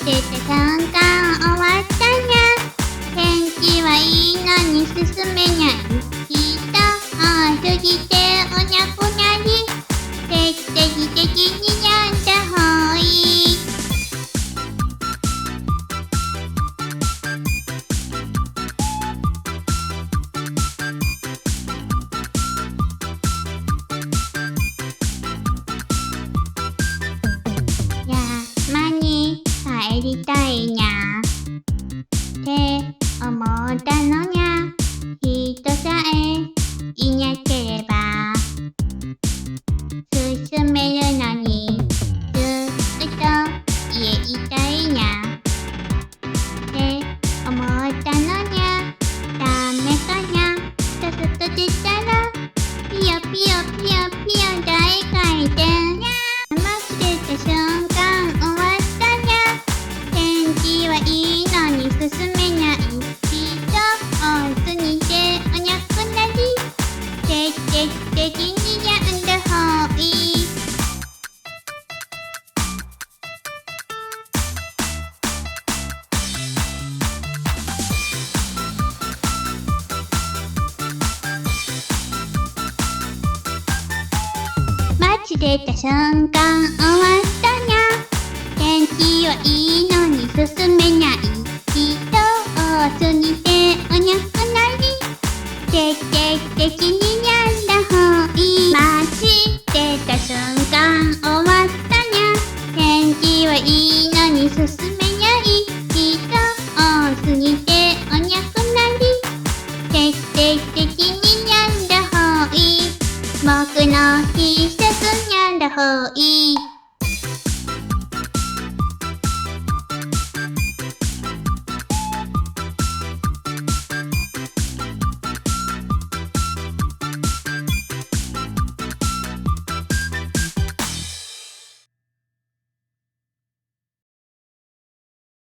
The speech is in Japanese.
出た瞬間終わったにゃ。天気はいいのに進めにゃい。人多すぎておにゃくなり。定期的ににゃんだほい。山に帰りたいにゃって思ったのにゃ。人さえいなければ進めるのにずっと家いたいにゃって思ったのにゃ。ダメかにゃ。さっさと出たらピヨピヨピヨピヨ大回転にゃ。街出た瞬間終わったにゃ。天気はいいのに進めない。人多すぎておにゃくなり。定期的ににゃんだほい。街出た瞬間終わったにゃ。天気はいいのに進めない。人多すぎておにゃくなり。定期的ににゃんだほい。街出た瞬間終わったにゃ。天気はいいのに進め